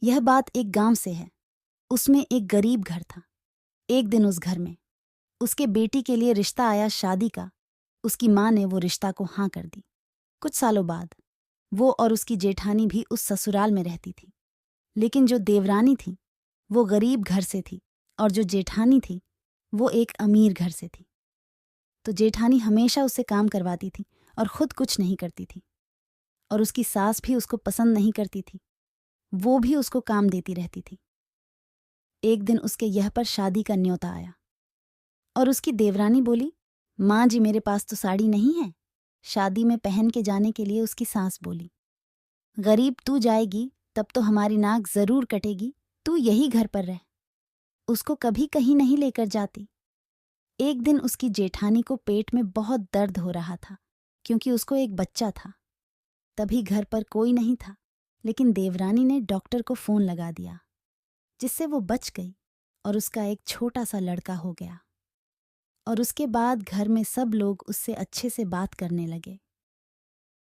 यह बात एक गांव से है। उसमें एक गरीब घर था। एक दिन उस घर में उसके बेटी के लिए रिश्ता आया शादी का। उसकी माँ ने वो रिश्ता को हाँ कर दी। कुछ सालों बाद वो और उसकी जेठानी भी उस ससुराल में रहती थी। लेकिन जो देवरानी थी वो गरीब घर से थी और जो जेठानी थी वो एक अमीर घर से थी। तो जेठानी हमेशा उससे काम करवाती थी और खुद कुछ नहीं करती थी। और उसकी सास भी उसको पसंद नहीं करती थी। वो भी उसको काम देती रहती थी। एक दिन उसके यह पर शादी का न्योता आया और उसकी देवरानी बोली, माँ जी मेरे पास तो साड़ी नहीं है। शादी में पहन के जाने के लिए उसकी सास बोली, गरीब तू जाएगी तब तो हमारी नाक जरूर कटेगी, तू यही घर पर रह। उसको कभी कहीं नहीं लेकर जाती। एक दिन उसकी जेठानी को पेट में बहुत दर्द हो रहा था क्योंकि उसको एक बच्चा था। तभी घर पर कोई नहीं था, लेकिन देवरानी ने डॉक्टर को फोन लगा दिया, जिससे वो बच गई और उसका एक छोटा सा लड़का हो गया। और उसके बाद घर में सब लोग उससे अच्छे से बात करने लगे।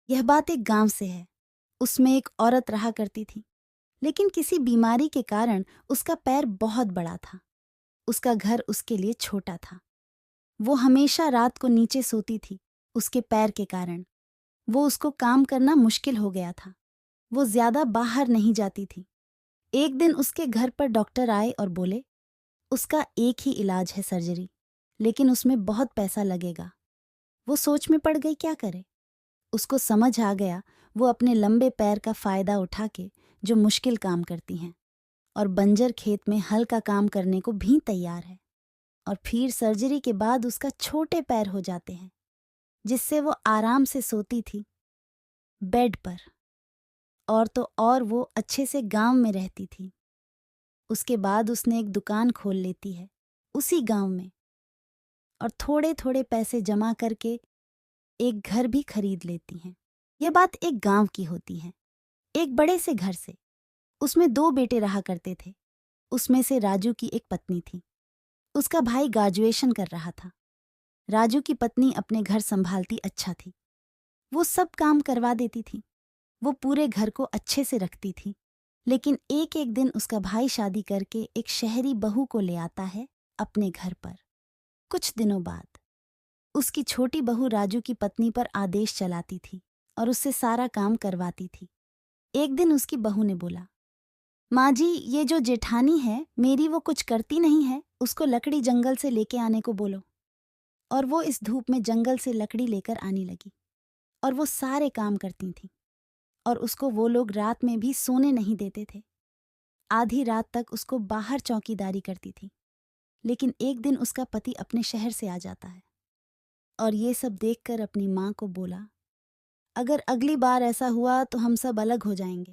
यह बात एक गांव से है। उसमें एक औरत रहा करती थी, लेकिन किसी बीमारी के कारण उसका पैर बहुत बड़ा था। उसका घर उसके लिए छोटा था। वो हमेशा रात को नीचे सोती थी उसके पैर के कारण। वो उसको काम करना मुश्किल हो गया था। वो ज्यादा बाहर नहीं जाती थी। एक दिन उसके घर पर डॉक्टर आए और बोले, उसका एक ही इलाज है सर्जरी, लेकिन उसमें बहुत पैसा लगेगा। वो सोच में पड़ गई, क्या करे। उसको समझ आ गया वो अपने लंबे पैर का फायदा उठा के जो मुश्किल काम करती हैं और बंजर खेत में हल का काम करने को भी तैयार है। और फिर सर्जरी के बाद उसका छोटे पैर हो जाते हैं, जिससे वो आराम से सोती थी बेड पर। और तो और वो अच्छे से गांव में रहती थी। उसके बाद उसने एक दुकान खोल लेती है उसी गांव में और थोड़े थोड़े पैसे जमा करके एक घर भी खरीद लेती हैं। यह बात एक गांव की होती है, एक बड़े से घर से। उसमें दो बेटे रहा करते थे। उसमें से राजू की एक पत्नी थी। उसका भाई ग्रेजुएशन कर रहा था। राजू की पत्नी अपने घर संभालती अच्छा थी। वो सब काम करवा देती थी। वो पूरे घर को अच्छे से रखती थी। लेकिन एक एक दिन उसका भाई शादी करके एक शहरी बहू को ले आता है अपने घर पर। कुछ दिनों बाद उसकी छोटी बहू राजू की पत्नी पर आदेश चलाती थी और उससे सारा काम करवाती थी। एक दिन उसकी बहू ने बोला, माँ जी ये जो जेठानी है मेरी वो कुछ करती नहीं है, उसको लकड़ी जंगल से लेके आने को बोलो। और वो इस धूप में जंगल से लकड़ी लेकर आने लगी और वो सारे काम करती थी। और उसको वो लोग रात में भी सोने नहीं देते थे। आधी रात तक उसको बाहर चौकीदारी करती थी। लेकिन एक दिन उसका पति अपने शहर से आ जाता है और ये सब देखकर अपनी माँ को बोला, अगर अगली बार ऐसा हुआ तो हम सब अलग हो जाएंगे।